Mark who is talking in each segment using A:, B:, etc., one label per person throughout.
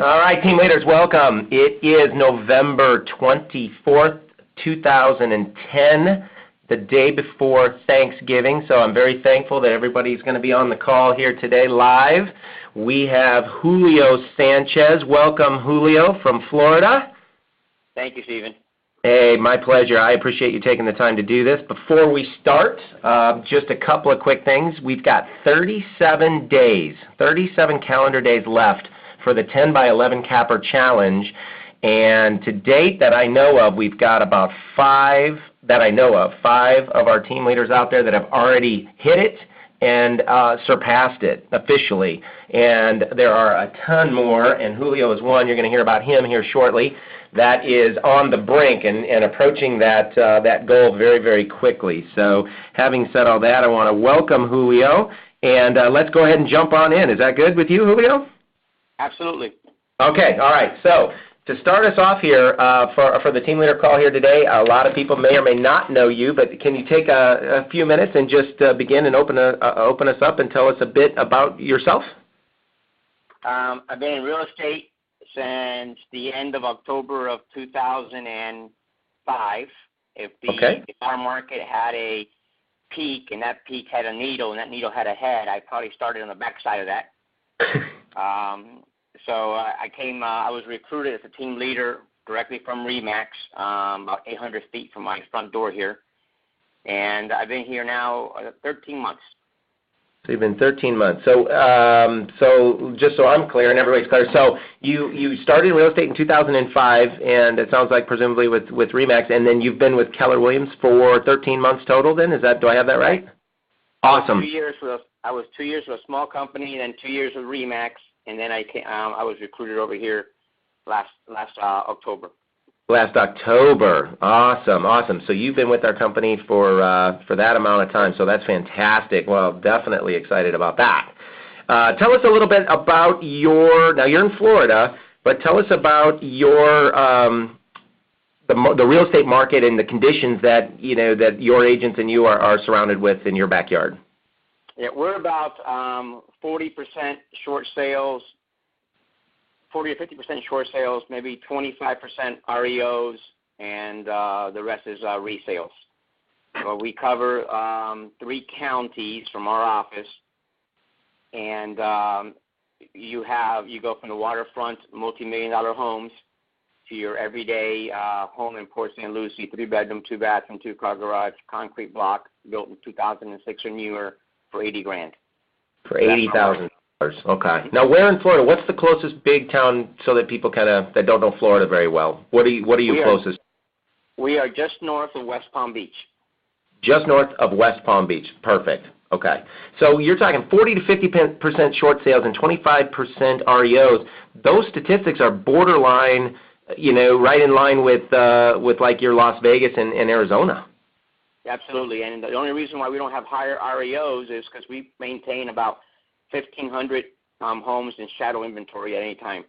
A: All right, team leaders, welcome. It is November 24th, 2010, the day before Thanksgiving, so I'm very thankful that everybody's going to be on the call here today live. We have Julio Sanchez. Welcome, Julio, from Florida.
B: Thank you, Stephen.
A: Hey, my pleasure. I appreciate you taking the time to do this. Before we start, just a couple of quick things. We've got 37 days, 37 calendar days left for the 10 by 11 capper challenge, and to date that I know of, we've got about five of our team leaders out there that have already hit it and surpassed it officially, and there are a ton more, and Julio is one. You're going to hear about him here shortly. That is on the brink and approaching that goal very, very quickly. So having said all that, I want to welcome Julio, and let's go ahead and jump on in. Is that good with you, Julio?
B: Absolutely.
A: Okay, all right. So to start us off here for the team leader call here today, a lot of people may or may not know you, but can you take a few minutes and just begin and open us up and tell us a bit about yourself?
B: I've been in real estate since the end of October of 2005. If our market had a peak and that peak had a needle and that needle had a head, I probably started on the backside of that. I was recruited as a team leader directly from RE/MAX, about 800 feet from my front door here. And I've been here now 13 months.
A: So you've been 13 months. So just so I'm clear and everybody's clear, so you started in real estate in 2005, and it sounds like presumably with RE/MAX, and then you've been with Keller Williams for 13 months total then? Do I have that right? Awesome.
B: I was 2 years with a small company, then 2 years with RE/MAX, and then I was recruited over here last October.
A: Last October. Awesome. So you've been with our company for that amount of time, so that's fantastic. Well, definitely excited about that. Tell us a little bit about now you're in Florida, but tell us about your the real estate market and the conditions that your agents and you are surrounded with in your backyard.
B: Yeah, we're about 40% short sales, 40 to 50% short sales, maybe 25% REOs, and the rest is resales. Well, we cover 3 counties from our office, and you go from the waterfront multi-million-dollar homes to your everyday home in Port St. Lucie, 3-bedroom, 2-bathroom, 2-car garage, concrete block, built in 2006 or newer for $80,000.
A: For $80,000. Okay. Now, where in Florida? What's the closest big town so that people that don't know Florida very well? What are you closest?
B: We are just north of West Palm Beach.
A: Just north of West Palm Beach. Perfect. Okay. So you're talking 40 to 50% short sales and 25% REOs. Those statistics are borderline, right in line with like your Las Vegas and Arizona.
B: Absolutely. And the only reason why we don't have higher REOs is because we maintain about 1,500 homes in shadow inventory at any time.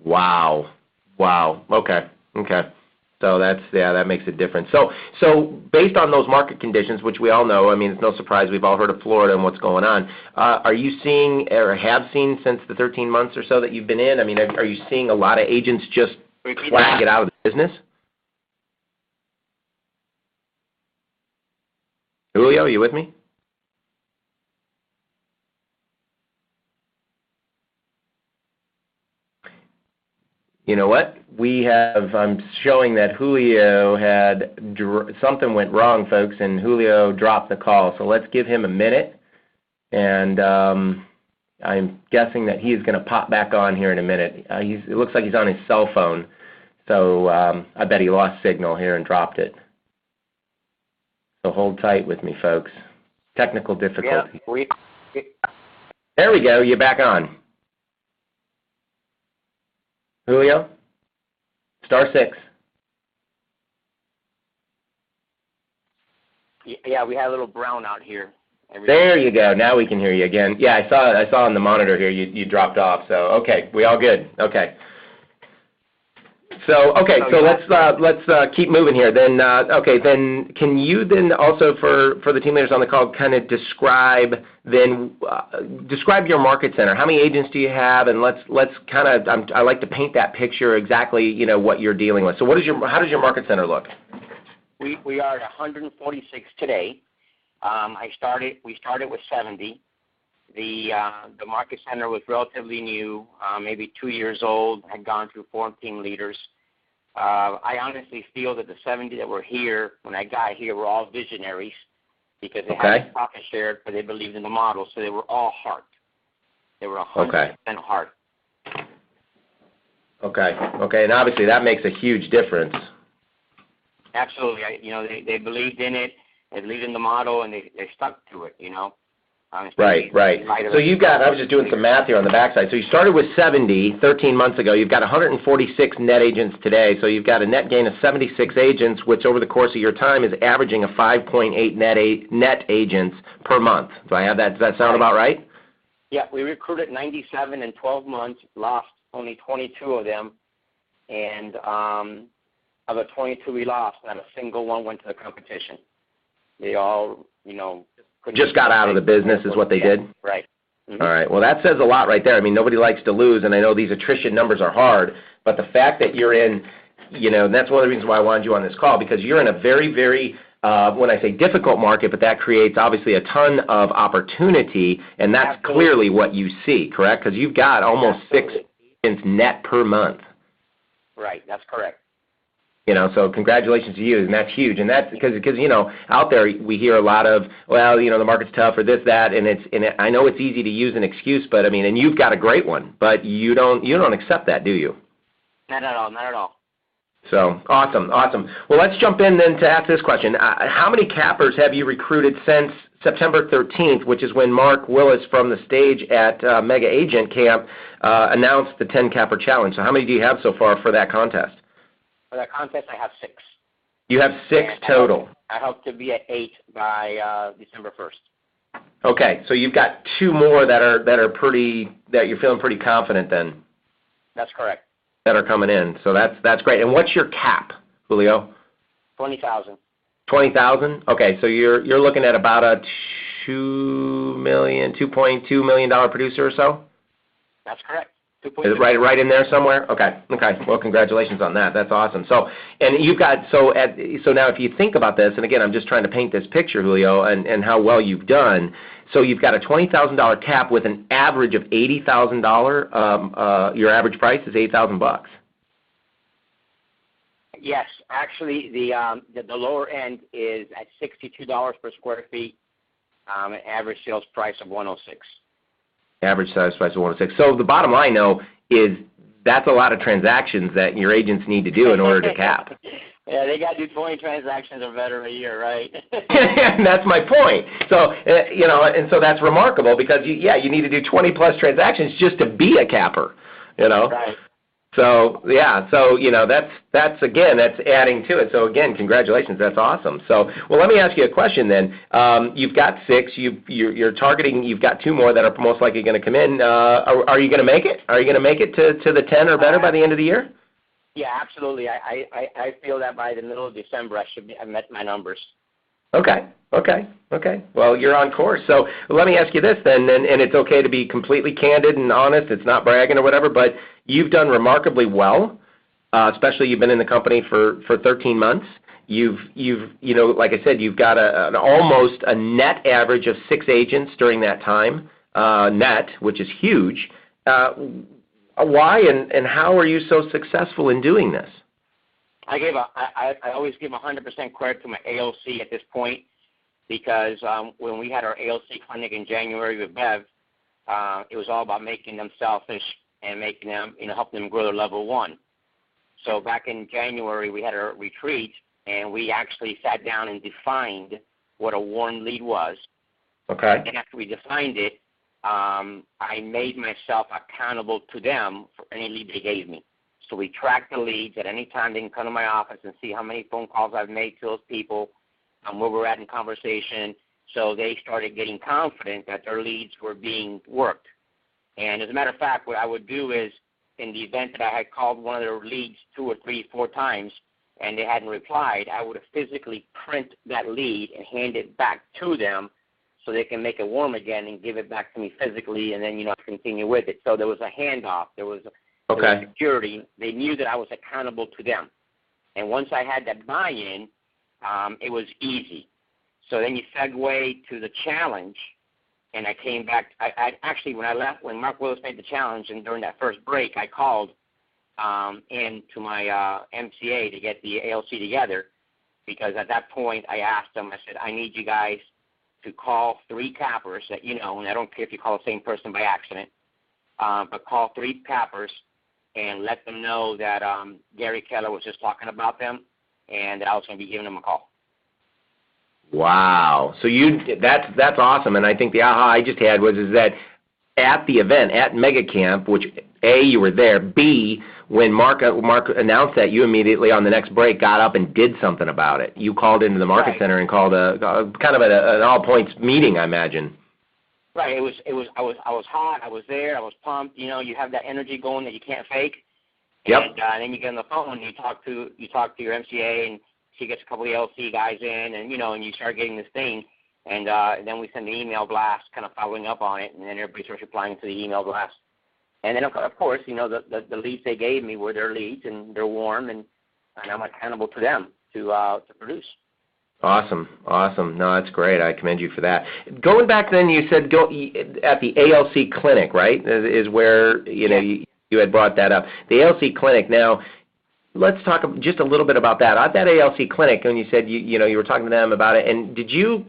B: Wow.
A: Okay. So that makes a difference. So based on those market conditions, which we all know, I mean, it's no surprise we've all heard of Florida and what's going on. Are you seeing or have seen since the 13 months or so that you've been in? I mean, are you seeing a lot of agents just get out of the business? Julio, are you with me? You know what? I'm showing that Julio something went wrong, folks, and Julio dropped the call. So let's give him a minute, and I'm guessing that he's going to pop back on here in a minute. It looks like he's on his cell phone, so I bet he lost signal here and dropped it. So hold tight with me, folks. Technical difficulty.
B: Yeah,
A: there we go. You're back on. Julio? *6.
B: Yeah, we had a little brownout here.
A: There you go. Now we can hear you again. Yeah, I saw on the monitor here you dropped off. So, okay, we all good. Okay. So let's keep moving here. Then then can you then also for the team leaders on the call kind of describe your market center? How many agents do you have? And let's kind of I like to paint that picture exactly what you're dealing with. So how does your market center look?
B: We are at 146 today. We started with 70. The market center was relatively new, maybe 2 years old, had gone through 4 team leaders. I honestly feel that the 70 that were here, when I got here, were all visionaries because they had a profit share, but they believed in the model, so they were all heart. They were 100% heart.
A: Okay, and obviously that makes a huge difference.
B: Absolutely. They believed in it, they believed in the model, and they stuck to it,
A: Right. So I was just doing some math here on the backside. So you started with 70 13 months ago. You've got 146 net agents today. So you've got a net gain of 76 agents, which over the course of your time is averaging a 5.8 net agents per month. Do I have that? Does that sound about right?
B: Yeah, we recruited 97 in 12 months, lost only 22 of them. And of the 22 we lost, not a single one went to the competition. They all,
A: just got out of the business is what they did?
B: Right. Mm-hmm.
A: All right. Well, that says a lot right there. I mean, nobody likes to lose, and I know these attrition numbers are hard, but the fact that you're in, and that's one of the reasons why I wanted you on this call, because you're in a very, very, when I say difficult market, but that creates obviously a ton of opportunity, and that's clearly what you see, correct? Because you've got almost 6 agents net per month.
B: Right. That's correct.
A: So congratulations to you, and that's huge. And that's because out there we hear a lot of, the market's tough or this, that, and I know it's easy to use an excuse, but and you've got a great one, but you don't accept that, do you?
B: Not at all.
A: So awesome. Well, let's jump in then to ask this question. How many cappers have you recruited since September 13th, which is when Mark Willis from the stage at Mega Agent Camp announced the 10 capper challenge? So how many do you have so far for that contest?
B: For that contest, I have 6.
A: You have 6 total.
B: I hope to be at 8 by December 1st.
A: Okay, so you've got 2 more that you're feeling pretty confident then.
B: That's correct.
A: That are coming in. So that's great. And what's your cap, Julio?
B: 20,000.
A: 20,000? Okay, so you're looking at about a $2.2 million producer or so?
B: That's correct.
A: Is it right in there somewhere? Okay. Well, congratulations on that. That's awesome. So now if you think about this, and again, I'm just trying to paint this picture, Julio, and how well you've done. So you've got a $20,000 cap with an average of $80,000. Your average price is $8,000.
B: Yes, actually, the lower end is at $62 per square feet. An average sales price of $106.
A: Average sales price of 106. So the bottom line, though, is that's a lot of transactions that your agents need to do in order to cap.
B: Yeah, they got to do 20 transactions or better a year, right?
A: And that's my point. So, and so that's remarkable because, you need to do 20-plus transactions just to be a capper,
B: Right.
A: So, that's adding to it. So, again, congratulations. That's awesome. So, well, let me ask you a question then. You've got 6. You're targeting, you've got 2 more that are most likely going to come in. Are you going to make it? Are you going to make it to the 10 or better by the end of the year?
B: Yeah, absolutely. I feel that by the middle of December I've met my numbers.
A: Okay. Well, you're on course. So let me ask you this then, and it's okay to be completely candid and honest. It's not bragging or whatever, but you've done remarkably well, especially you've been in the company for 13 months. You've like I said, you've got almost a net average of 6 agents during that time, net, which is huge. Why and how are you so successful in doing this?
B: I always give 100% credit to my AOC at this point because when we had our AOC clinic in January with Bev, it was all about making them selfish and making them, helping them grow to level 1. So back in January, we had a retreat, and we actually sat down and defined what a warm lead was.
A: Okay.
B: And after we defined it, I made myself accountable to them for any lead they gave me. So we tracked the leads. At any time they can come to my office and see how many phone calls I've made to those people, where we're at in conversation. So they started getting confident that their leads were being worked. And as a matter of fact, what I would do is in the event that I had called one of their leads 2 or 3, 4 times and they hadn't replied, I would have physically print that lead and hand it back to them so they can make it warm again and give it back to me physically, and then, continue with it. So there was a handoff. There was security. They knew that I was accountable to them. And once I had that buy-in, it was easy. So then you segue to the challenge, and I came back. I actually, when I left, when Mark Willis made the challenge, and during that first break, I called in to my MCA to get the ALC together, because at that point I asked them, I said, I need you guys to call 3 cappers that and I don't care if you call the same person by accident, but call 3 cappers and let them know that Gary Keller was just talking about them and that I was going to be giving them a call.
A: Wow. So that's awesome. And I think the aha I just had was that at the event, at Mega Camp, which A, you were there, B, when Mark announced that, you immediately on the next break got up and did something about it. You called into the market center and called a kind of an all points meeting, I imagine.
B: Right. I was hot. I was there. I was pumped. You have that energy going that you can't fake.
A: Yep.
B: And then you get on the phone and you talk to your MCA, and she gets a couple of LC guys in, and and you start getting this thing. And then we send the email blast kind of following up on it, and then everybody starts replying to the email blast. And then, of course, the leads they gave me were their leads, and they're warm, and I'm accountable to them to produce. Awesome.
A: No, that's great. I commend you for that. Going back then, you said go at the ALC clinic, right, is where, you had brought that up. The ALC clinic. Now, let's talk just a little bit about that. At that ALC clinic, when you said, you were talking to them about it, and did you,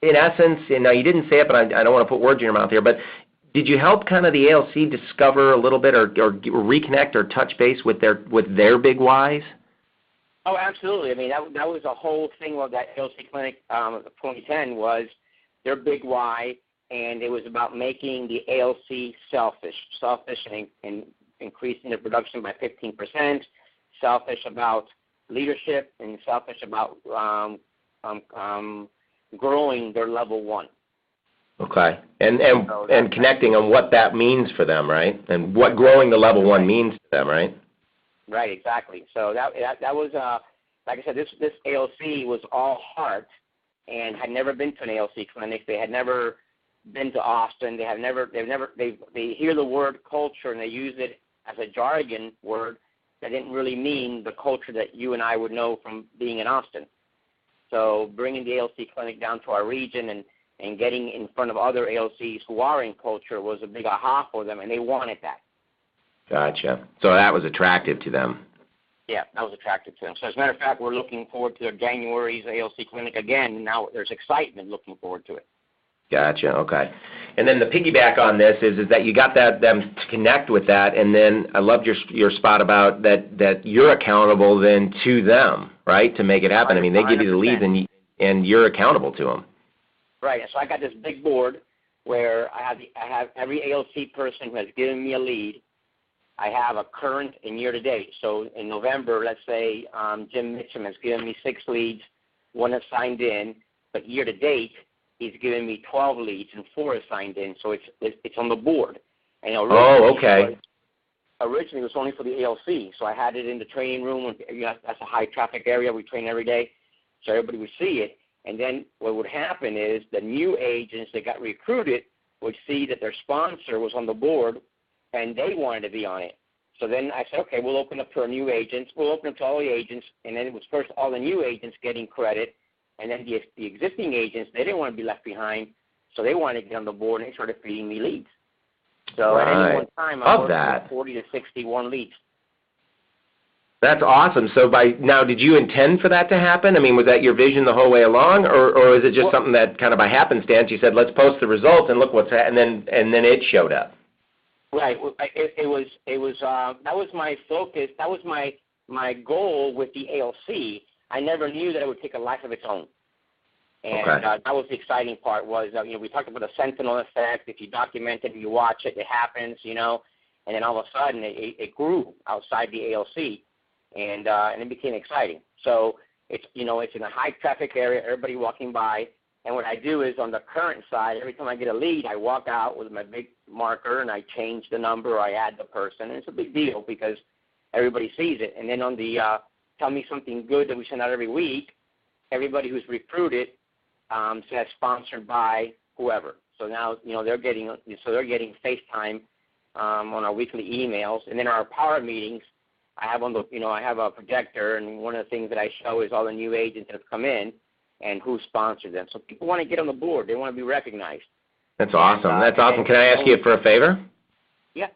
A: in essence, and now you didn't say it, but I don't want to put words in your mouth here, but did you help kind of the ALC discover a little bit or reconnect or touch base with their big whys?
B: Oh, absolutely. I mean, that was the whole thing of that ALC clinic of 2010 was their big why, and it was about making the ALC selfish and increasing their production by 15%, selfish about leadership, and selfish about growing their level 1.
A: Okay, and connecting on what that means for them, right? And what growing the level 1 means to them, right?
B: Right, exactly. So that was like I said, this ALC was all heart and had never been to an ALC clinic. They had never been to Austin. They hear the word culture and they use it as a jargon word that didn't really mean the culture that you and I would know from being in Austin. So bringing the ALC clinic down to our region and getting in front of other ALCs who are in culture was a big aha for them, and they wanted that.
A: Gotcha. So that was attractive to them.
B: Yeah, that was attractive to them. So as a matter of fact, we're looking forward to January's ALC clinic again, and now there's excitement looking forward to it.
A: Gotcha. Okay. And then the piggyback on this is that you got them to connect with that, and then I loved your spot about that you're accountable then to them, right, to make it happen. I mean, they give you the leads, and you're accountable to them.
B: Right. So I got this big board where I have every ALC person who has given me a lead. I have a current and year-to-date. So in November, let's say Jim Mitchum has given me 6 leads, 1 has signed in, but year-to-date, he's given me 12 leads and 4 has signed in. So it's on the board. And
A: okay.
B: Originally, it was only for the ALC, so I had it in the training room. That's a high-traffic area. We train every day, so everybody would see it. And then what would happen is the new agents that got recruited would see that their sponsor was on the board, and they wanted to be on it. So then I said, okay, we'll open up to our new agents. We'll open up to all the agents, and then it was first all the new agents getting credit, and then the existing agents, they didn't want to be left behind, so they wanted to get on the board, and they started feeding me leads. So at any one time, I worked with 40 to 61 leads.
A: That's awesome. So now, did you intend for that to happen? I mean, was that your vision the whole way along, or is it just something that kind of by happenstance you said, let's post the results and look what's happening, and then it showed up?
B: Right. It was that was my focus. That was my goal with the ALC. I never knew that it would take a life of its own. And that was the exciting part was, we talked about the sentinel effect. If you document it and you watch it, it happens, and then all of a sudden it grew outside the ALC, and it became exciting. So it's in a high traffic area, everybody walking by, and what I do is on the current side, every time I get a lead, I walk out with my marker and I change the number or I add the person. And it's a big deal because everybody sees it. And then on the tell me something good that we send out every week, everybody who's recruited says sponsored by whoever. So now, they're getting FaceTime on our weekly emails. And then our power meetings, I have I have a projector, and one of the things that I show is all the new agents that have come in and who sponsored them. So people want to get on the board. They want to be recognized.
A: That's awesome. That's awesome. Can I ask you for a favor?
B: Yeah.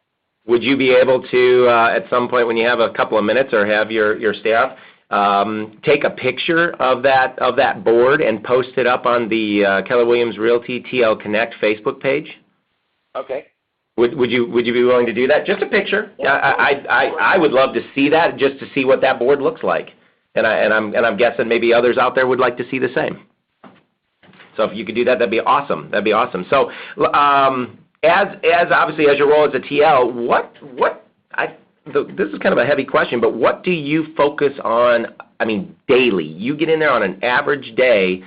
A: Would you be able to, at some point when you have a couple of minutes or have your staff, take a picture of that board and post it up on the Keller Williams Realty TL Connect Facebook page?
B: Okay.
A: Would you be willing to do that? Just a picture. Yeah, I would love to see that, just to see what that board looks like. And I'm guessing maybe others out there would like to see the same. So if you could do that, that'd be awesome. That'd be awesome. So as obviously as your role as a TL, this is kind of a heavy question, but what do you focus on? I mean, daily. You get in there on an average day,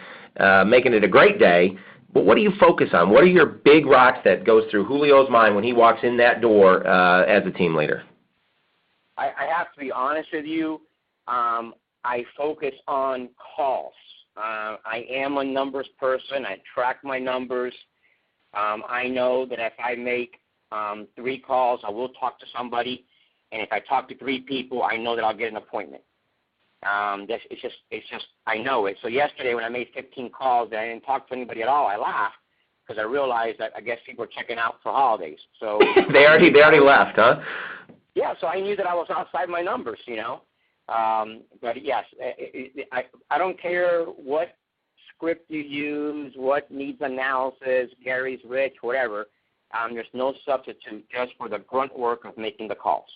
A: making it a great day. But what do you focus on? What are your big rocks that goes through Julio's mind when he walks in that door as a team leader?
B: I have to be honest with you. I focus on calls. I am a numbers person. I track my numbers. I know that if I make 3 calls, I will talk to somebody. And if I talk to 3 people, I know that I'll get an appointment. It's just I know it. So yesterday when I made 15 calls and I didn't talk to anybody at all, I laughed because I realized that I guess people were checking out for holidays. So
A: they already left, huh?
B: Yeah, so I knew that I was outside my numbers, But yes, I don't care what script you use, what needs analysis, Gary's rich, whatever. There's no substitute just for the grunt work of making the calls.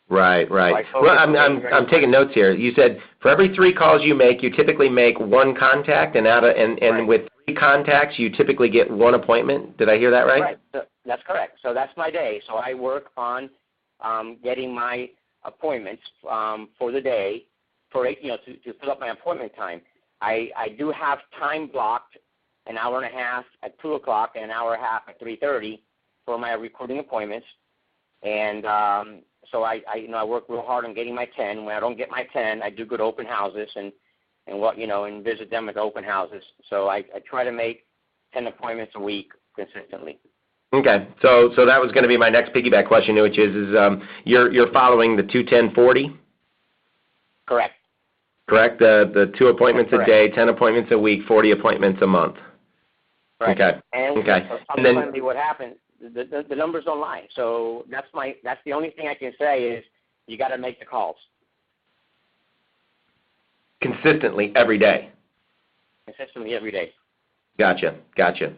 A: Right. Well, I'm taking notes here. You said for every 3 calls you make, you typically make 1 contact, and
B: right.
A: With 3 contacts, you typically get 1 appointment. Did I hear that right?
B: Right. So that's correct. So that's my day. So I work on getting my appointments for the day, to fill up my appointment time. I do have time blocked an hour and a half at 2 o'clock and an hour and a half at 3:30 for my recruiting appointments, and so I work real hard on getting my 10. When I don't get my 10, I do go to open houses and visit them at the open houses. So I try to make 10 appointments a week consistently.
A: Okay, so that was going to be my next piggyback question, which is you're following the 2-10-40?
B: Correct.
A: Correct. The 2 appointments a day, 10 appointments a week, 40 appointments a month.
B: Right.
A: Okay.
B: And
A: okay.
B: And then what happens? The numbers don't lie. So that's the only thing I can say is you got to make the calls
A: consistently every day.
B: Consistently every day.
A: Gotcha.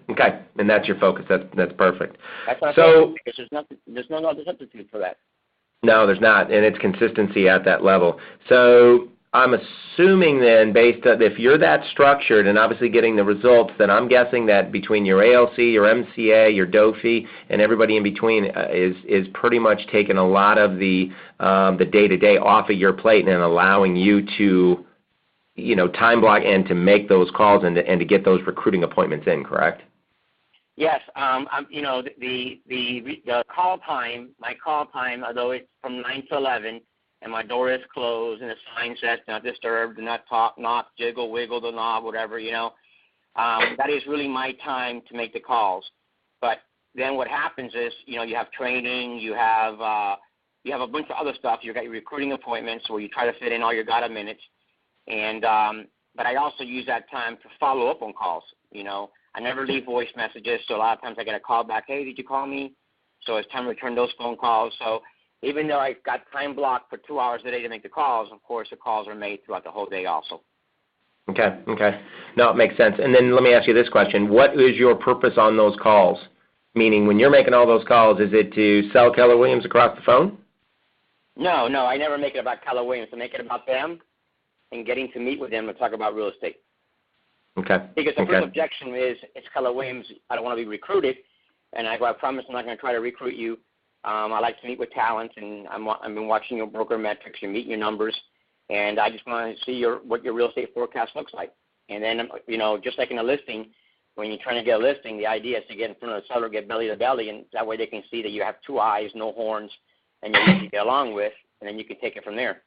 A: Okay, and that's your focus. That's perfect.
B: That's what I'm because there's no other substitute for that.
A: No, there's not, and it's consistency at that level. So I'm assuming then, based on if you're that structured and obviously getting the results, then I'm guessing that between your ALC, your MCA, your DOFI, and everybody in between is pretty much taking a lot of the day-to-day off of your plate and allowing you to time block and to make those calls and to get those recruiting appointments in, correct?
B: Yes. The call time, my call time, although it's from 9 to 11, and my door is closed and the sign says "Not disturb, do not talk, knock, jiggle, wiggle the knob," whatever, that is really my time to make the calls. But then what happens is, you have training, you have a bunch of other stuff. You got your recruiting appointments where you try to fit in all your GATA minutes. And but I also use that time to follow up on calls. I never leave voice messages, so a lot of times I get a call back, "Hey, did you call me?" So it's time to return those phone calls. So even though I've got time blocked for 2 hours a day to make the calls, of course the calls are made throughout the whole day also.
A: Okay. No, it makes sense. And then let me ask you this question. What is your purpose on those calls? Meaning when you're making all those calls, is it to sell Keller Williams across the phone?
B: No, I never make it about Keller Williams. I make it about them and getting to meet with them and talk about real estate.
A: Okay.
B: Because the first objection is, it's Keller Williams, I don't want to be recruited, and I promise I'm not going to try to recruit you. I like to meet with talent, and I've been watching your broker metrics, you're meeting your numbers, and I just want to see what your real estate forecast looks like. And then, just like in a listing, when you're trying to get a listing, the idea is to get in front of the seller, get belly to belly, and that way they can see that you have two eyes, no horns, and you're easy to get along with, and then you can take it from there.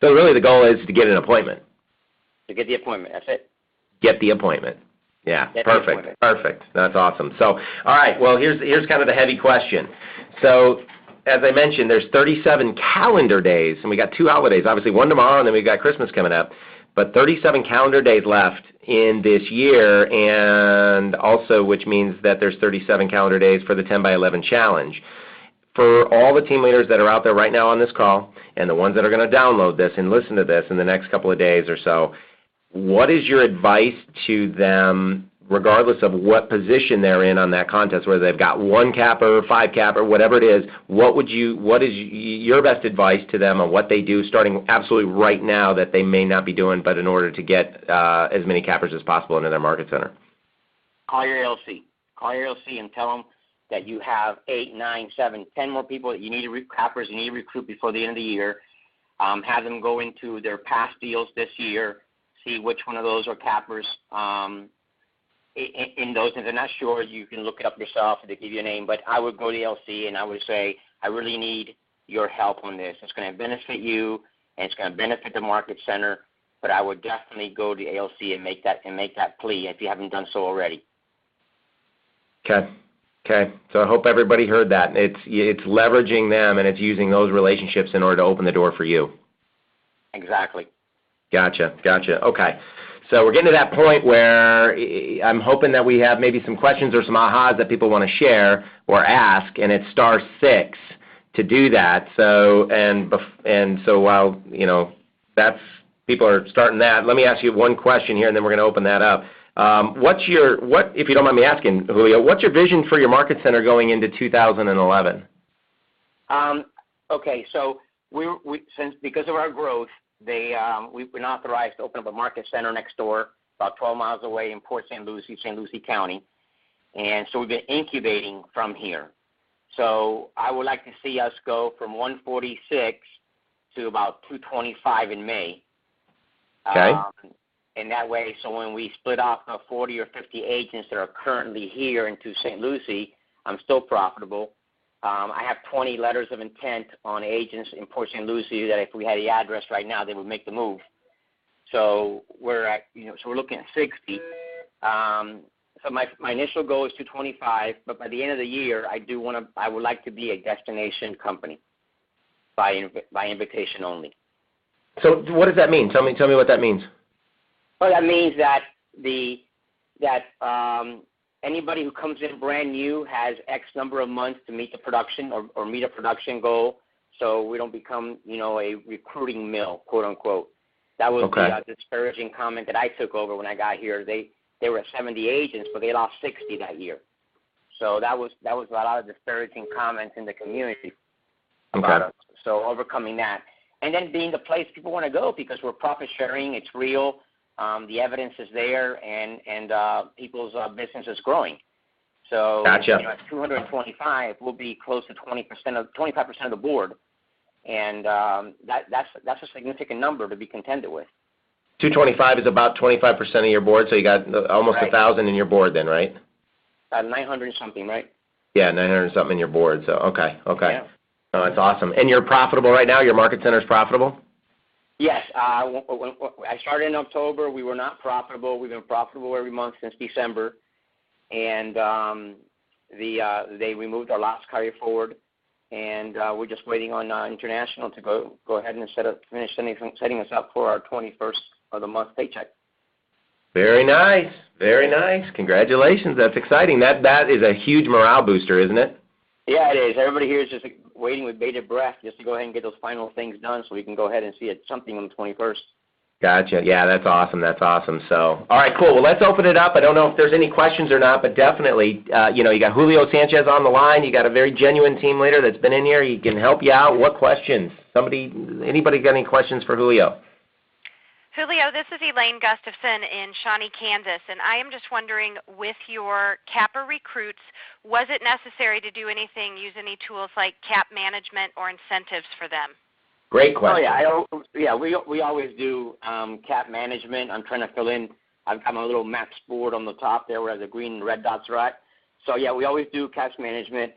A: So really the goal is to get an appointment.
B: To get the appointment, that's it.
A: Get the appointment. Yeah, perfect. That's awesome. So, all right, well, here's kind of the heavy question. So, as I mentioned, there's 37 calendar days, and we got 2 holidays, obviously one tomorrow, and then we've got Christmas coming up, but 37 calendar days left in this year, and also which means that there's 37 calendar days for the 10 by 11 challenge. For all the team leaders that are out there right now on this call, and the ones that are going to download this and listen to this in the next couple of days or so, what is your advice to them, regardless of what position they're in on that contest, whether they've got 1 capper, 5 capper, whatever it is, what is your best advice to them on what they do starting absolutely right now that they may not be doing, but in order to get as many cappers as possible into their market center?
B: Call your LC. Call your LC and tell them that you have 8, 9, 7, 10 more people that you need to cappers you need to recruit before the end of the year. Have them go into their past deals this year, see which one of those are cappers. In those, if they're not sure, you can look it up yourself and they give you a name. But I would go to the LC and I would say, I really need your help on this. It's going to benefit you and it's going to benefit the market center. But I would definitely go to the ALC and make that plea if you haven't done so already.
A: Okay. So I hope everybody heard that. It's leveraging them and it's using those relationships in order to open the door for you.
B: Exactly.
A: Gotcha. Okay. So we're getting to that point where I'm hoping that we have maybe some questions or some ahas that people want to share or ask, and it's *6 to do that. So so while that's people are starting that, let me ask you one question here, and then we're going to open that up. If you don't mind me asking, Julio, what's your vision for your market center going into 2011?
B: Okay, so because of our growth, we've been authorized to open up a market center next door, about 12 miles away in Port St. Lucie, St. Lucie County. And so we've been incubating from here. So I would like to see us go from 146 to about 225 in May.
A: Okay.
B: And that way, so when we split off the 40 or 50 agents that are currently here into St. Lucie, I'm still profitable. I have 20 letters of intent on agents in Port St. Lucie that if we had the address right now, they would make the move. So we're looking at 60. So my initial goal is 225, but by the end of the year, I would like to be a destination company by invitation only.
A: So what does that mean? Tell me what that means.
B: Well, that means that anybody who comes in brand new has X number of months to meet the production or meet a production goal, so we don't become, a recruiting mill, quote unquote. That was the disparaging comment that I took over when I got here. They were at 70 agents, but they lost 60 that year. So that was a lot of disparaging comments in the community about us. So overcoming that, and then being the place people want to go because we're profit sharing. It's real. The evidence is there, and people's business is growing. So at 225, we'll be close to 25% of the board, and that's a significant number to be contended with.
A: 225 is about 25% of your board, so you got almost 1,000 in your board then, right?
B: 900 something, right?
A: Yeah, 900 something in your board. So okay.
B: Yeah.
A: Oh, that's awesome. And you're profitable right now. Your market center is profitable.
B: Yes. When I started in October, we were not profitable. We've been profitable every month since December, and they removed our loss carry forward, and we're just waiting on international to go ahead and finish setting us up for our 21st of the month paycheck.
A: Very nice. Congratulations. That's exciting. That is a huge morale booster, isn't it?
B: Yeah, it is. Everybody here is just waiting with bated breath just to go ahead and get those final things done so we can go ahead and see something on the 21st.
A: Gotcha. Yeah, that's awesome. So, all right, cool. Well, let's open it up. I don't know if there's any questions or not, but definitely, you got Julio Sanchez on the line. You got a very genuine team leader that's been in here. He can help you out. What questions? Anybody got any questions for Julio?
C: Julio, this is Elaine Gustafson in Shawnee, Kansas, and I am just wondering, with your capper recruits, was it necessary to do anything, use any tools like cap management or incentives for them?
A: Great question.
B: We always do cap management. I'm trying to fill in I've got my little maps board on the top there where the green and red dots are at. So, yeah, we always do cash management.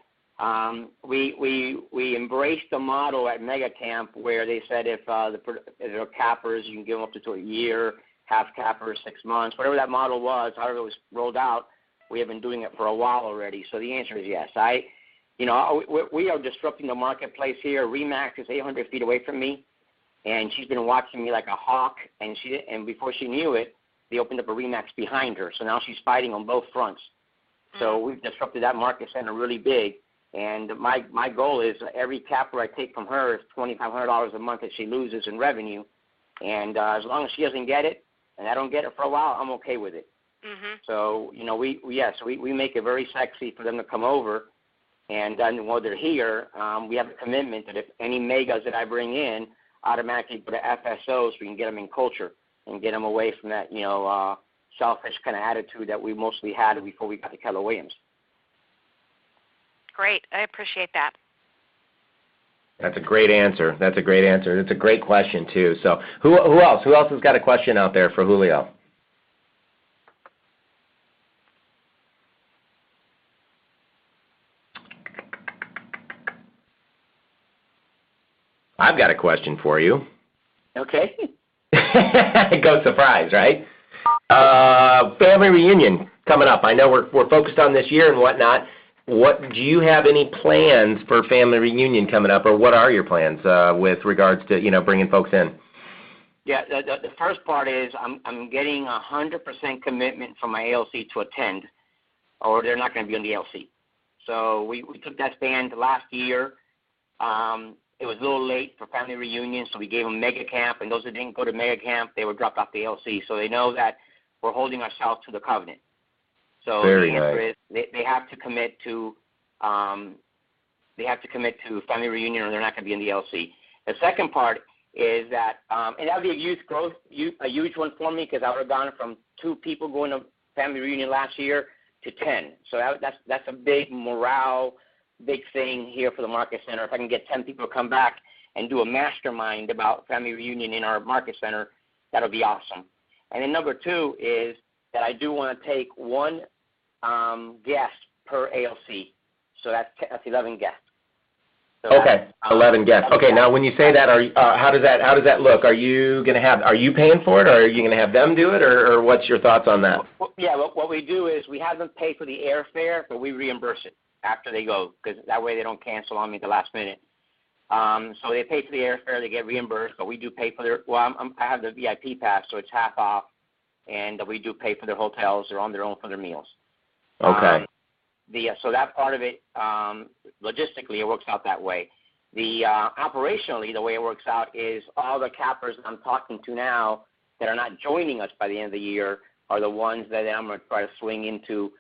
B: We embraced the model at Mega Camp where they said if there are cappers, you can give them up to a year, half cappers, 6 months, whatever that model was, however it was rolled out. We have been doing it for a while already. So the answer is yes. We are disrupting the marketplace here. Remax is 800 feet away from me, and she's been watching me like a hawk. And before she knew it, they opened up a Remax behind her. So now she's fighting on both fronts. So we've disrupted that market center really big. And my goal is every capper I take from her is $2,500 a month that she loses in revenue. And as long as she doesn't get it, and I don't get it for a while, I'm okay with it. Mm-hmm. So, we make it very sexy for them to come over. And then while they're here, we have a commitment that if any megas that I bring in, automatically go to FSO so we can get them in culture and get them away from that, selfish kind of attitude that we mostly had before we got to Keller Williams.
C: Great. I appreciate that.
A: That's a great answer. That's a great question, too. So who else? Who else has got a question out there for Julio? I've got a question for you.
B: Okay.
A: Go surprise, right? Family reunion coming up. I know we're focused on this year and whatnot. Do you have any plans for family reunion coming up, or what are your plans with regards to bringing folks in?
B: Yeah, the first part is I'm getting 100% commitment from my ALC to attend, or they're not going to be on the ALC. So we took that stand last year. It was a little late for family reunion, so we gave them mega camp, and those that didn't go to mega camp, they were dropped off the ALC. So they know that we're holding ourselves to the covenant. So
A: Very
B: the answer
A: nice.
B: is they have to commit to family reunion, or they're not going to be in the LC. The second part is that, and that would be a huge one for me because I would have gone from 2 people going to family reunion last year to 10. So that's a big morale, big thing here for the market center. If I can get 10 people to come back and do a mastermind about family reunion in our market center, that'll be awesome. And then number 2 is that I do want to take 1 guest per ALC. So that's 11 guests. So
A: okay, 11 guests. Okay, now when you say that, how does that look? Are you paying for it, or are you going to have them do it, or what's your thoughts on that?
B: What we do is we have them pay for the airfare, but we reimburse it after they go, because that way they don't cancel on me at the last minute. So they pay for the airfare, they get reimbursed, but we do pay for their. Well, I have the VIP pass, so it's half off, and we do pay for their hotels. They're on their own for their meals.
A: Okay.
B: So that part of it, logistically, it works out that way. Operationally, the way it works out is all the cappers I'm talking to now that are not joining us by the end of the year are the ones that I'm going to try to swing into,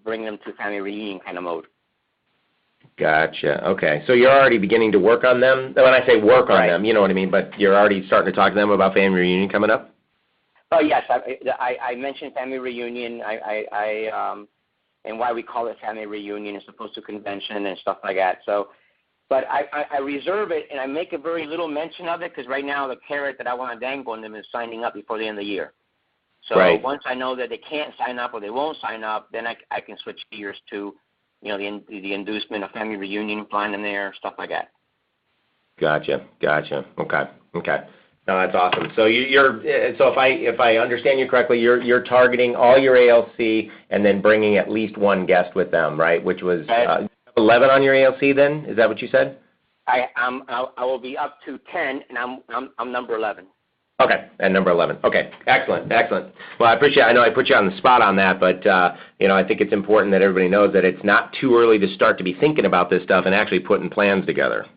B: bring them to family reunion kind of mode.
A: Gotcha. Okay. So you're already beginning to work on them? When I say work on them, you know what I mean, but you're already starting to talk to them about family reunion coming up?
B: Oh, yes. I mentioned family reunion. And why we call it family reunion as opposed to convention and stuff like that. So, but I reserve it, and I make a very little mention of it because right now the carrot that I want to dangle on them is signing up before the end of the year. So once I know that they can't sign up or they won't sign up, then I can switch gears to, the inducement of family reunion, flying them there, stuff like that.
A: Gotcha. Okay. No, that's awesome. So if I understand you correctly, you're targeting all your ALC and then bringing at least 1 guest with them, right? Which was 11 on your ALC. Then is that what you said?
B: I will be up to 10, and I'm number 11.
A: Okay, and number 11. Okay, excellent. Well, I know I put you on the spot on that, but I think it's important that everybody knows that it's not too early to start to be thinking about this stuff and actually putting plans together.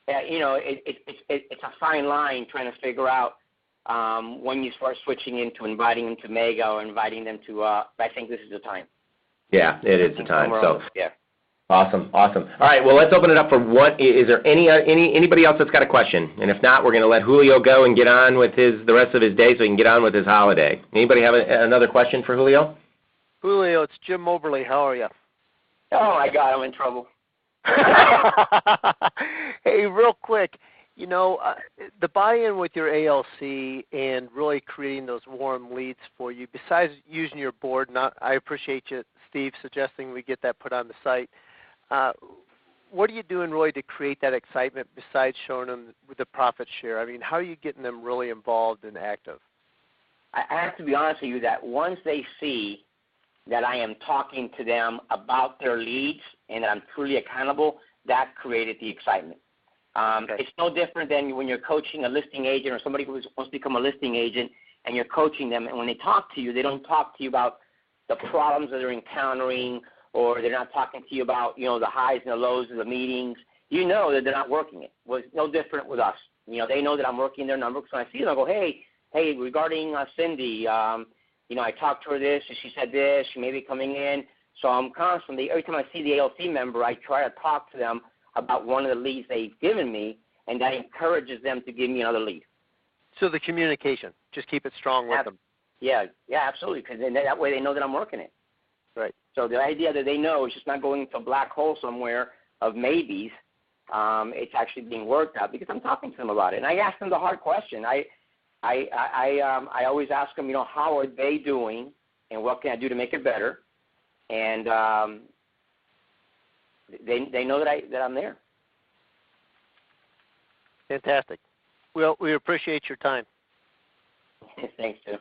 A: It's a fine line trying to figure out when you start switching into inviting them to Mega or inviting them to. I think this is the time. Yeah, it is the time. So yeah, awesome. All right, well, let's open it up for what. Is there anybody else that's got a question? And if not, we're going to let Julio go and get on with the rest of his day, so he can get on with his holiday. Anybody have another question for Julio?
D: Julio, it's Jim Moberly. How are you?
B: Oh my God, I'm in trouble.
D: Hey, real quick, You know, the buy-in with your ALC and really creating those warm leads for you, besides using your board, and I appreciate you, Steve, suggesting we get that put on the site. What are you doing really to create that excitement besides showing them with the profit share? I mean, how are you getting them really involved and active?
B: I have to be honest with you that once they see that I am talking to them about their leads and that I'm truly accountable, that created the excitement.
D: Okay.
B: It's no different than when you're coaching a listing agent or somebody who wants to become a listing agent and you're coaching them, and when they talk to you, they don't talk to you about the problems that they're encountering, or they're not talking to you about, you know, the highs and the lows of the meetings. You know that they're not working it. Well, it's no different with us. You know, they know that I'm working their number, because when I see them, I go, hey, regarding Cindy, you know, I talked to her this, and she said this, she may be coming in. So I'm constantly, every time I see the ALC member, I try to talk to them about one of the leads they've given me, and that encourages them to give me another lead.
D: So the communication, just keep it strong with them.
B: Yeah, absolutely, because that way they know that I'm working it.
D: Right.
B: So the idea that they know it's just not going into a black hole somewhere of maybes. It's actually being worked out because I'm talking to them about it, and I ask them the hard question. I always ask them, you know, how are they doing, and what can I do to make it better? And they know that I'm there.
D: Fantastic. Well, we appreciate your time.
B: Thanks, Tim.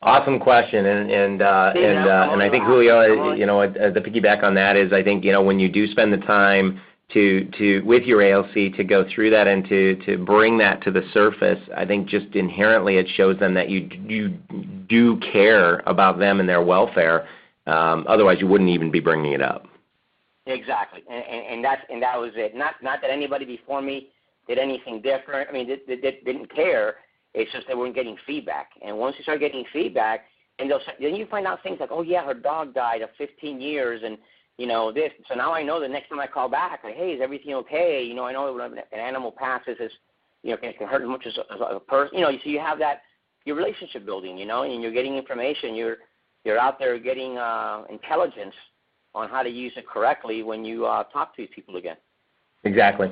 A: Awesome question, and I think Julio, you know, the piggyback on that is, I think, you know, when you do spend the time to with your ALC to go through that and to bring that to the surface, I think just inherently it shows them that you do care about them and their welfare. Otherwise, you wouldn't even be bringing it up.
B: Exactly, and that was it. Not that anybody before me did anything different. I mean, they didn't care. It's just they weren't getting feedback. And once you start getting feedback, and then you find out things like, oh yeah, her dog died of 15 years, and you know this. So now I know the next time I call back, like, hey, is everything okay? You know, I know when an animal passes, you know, can hurt as much as a person. You know, so you have that your relationship building. You know, and you're getting information. You're out there getting intelligence on how to use it correctly when you talk to these people again.
A: Exactly.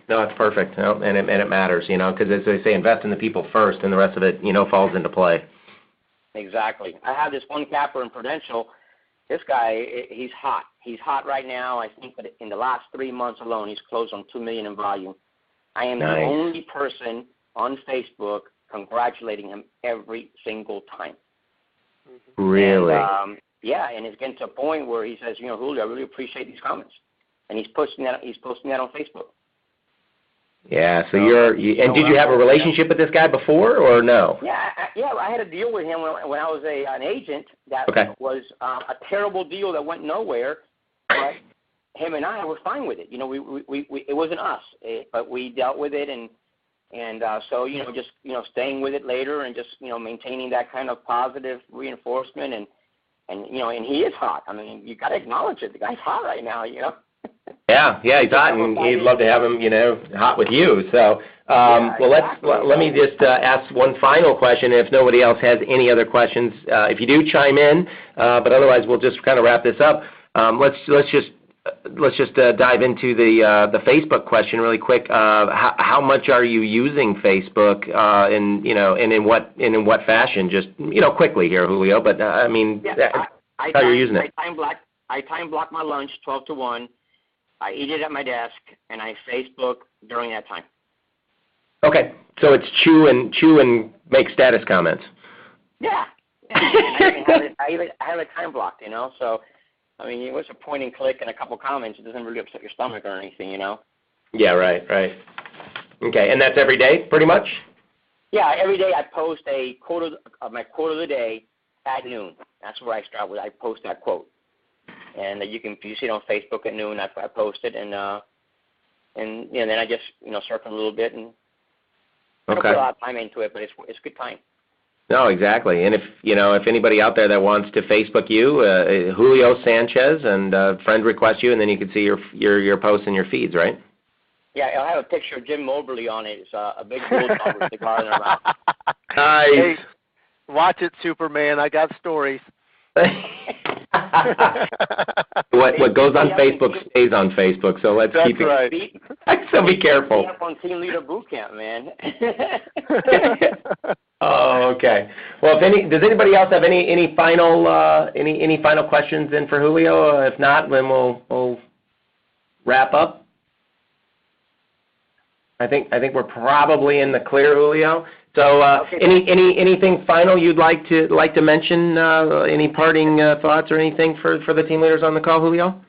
A: No, it's perfect, you know, and it matters, you know, because as they say, invest in the people first, and the rest of it, you know, falls into play.
B: Exactly. I have this one capper in Prudential. This guy, he's hot. He's hot right now. I think that in the last 3 months alone, he's closed on $2 million in volume. I am the only person on Facebook congratulating him every single time.
A: Really?
B: And, yeah, and it's getting to a point where he says, you know, Julio, I really appreciate these comments. And he's posting that on Facebook.
A: Yeah, so and did you have a relationship with this guy before, or no?
B: Yeah, I had a deal with him when I was an agent that was a terrible deal that went nowhere, but him and I were fine with it. You know, we it wasn't us, but we dealt with it, and so, you know, just, you know, staying with it later and just, you know, maintaining that kind of positive reinforcement, and you know, and he is hot. I mean, you got to acknowledge it. The guy's hot right now, you know.
A: Yeah, he's hot, and he'd love to have him, you know, hot with you. So, let me just ask one final question. If nobody else has any other questions, if you do, chime in. But otherwise, we'll just kind of wrap this up. Let's just dive into the Facebook question really quick. How much are you using Facebook, and in what fashion? Just, you know, quickly here, Julio. But I mean, how you're using it?
B: I time block my lunch 12 to 1. I eat it at my desk, and I Facebook during that time. Okay,
A: so it's chew and make status comments.
B: Yeah. I have it time blocked, you know. So, I mean, it was a point and click and a couple comments. It doesn't really upset your stomach or anything, you know.
A: Yeah, right. Okay, and that's every day, pretty much.
B: Yeah, every day I post my quote of the day at noon. That's where I start with. I post that quote. And you see it on Facebook at noon. I post it, and you know, then I just, you know, surf a little bit, and I don't put a lot of time into it, but it's good time.
A: No, exactly. And if anybody out there that wants to Facebook you, Julio Sanchez, and friend request you, and then you can see your posts and your feeds, right?
B: Yeah, I'll have a picture of Jim Moberly on it. It's a big bulldog with a cigar in their mouth.
A: Nice.
D: Hey, watch it, Superman. I got stories.
A: What goes on Facebook stays on Facebook, so let's keep it.
D: Right.
A: So be careful.
B: Be up on Team Leader Boot Camp, man.
A: Oh, okay. Well, does anybody else have any final questions in for Julio? If not, then we'll wrap up. I think we're probably in the clear, Julio. So, anything final you'd like to mention? Any parting thoughts or anything for the team leaders on the call, Julio?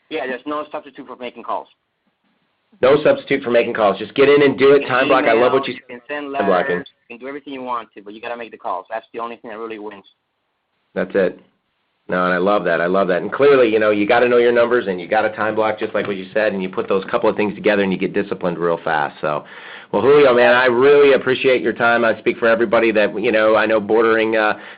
B: Yeah, there's no substitute for making calls.
A: No substitute for making calls. Just get in and do it. Time block. I love what you said.
B: You can send letters. You can do everything you want to, but you got to make the calls. That's the only thing that really wins.
A: That's it. No, and I love that. And clearly, you got to know your numbers, and you got to time block just like what you said, and you put those couple of things together, and you get disciplined real fast. So, well, Julio, man, I really appreciate your time. I speak for everybody that, I know bordering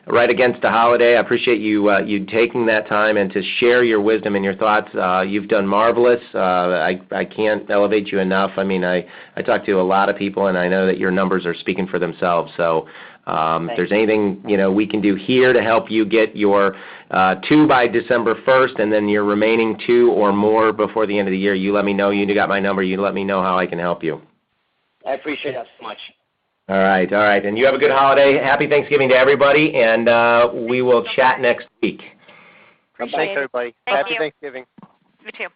A: right against a holiday. I appreciate you taking that time and to share your wisdom and your thoughts. You've done marvelous. I can't elevate you enough. I mean, I talk to a lot of people, and I know that your numbers are speaking for themselves. So if there's anything, we can do here to help you get your 2 by December 1st and then your remaining 2 or more before the end of the year, you let me know. You got my number. You let me know how I can help you.
B: I appreciate that so much.
A: All right. And you have a good holiday. Happy Thanksgiving to everybody, and we will chat next week.
D: Thanks, everybody.
C: Thank
D: Happy
C: you.
D: Thanksgiving.
C: You too.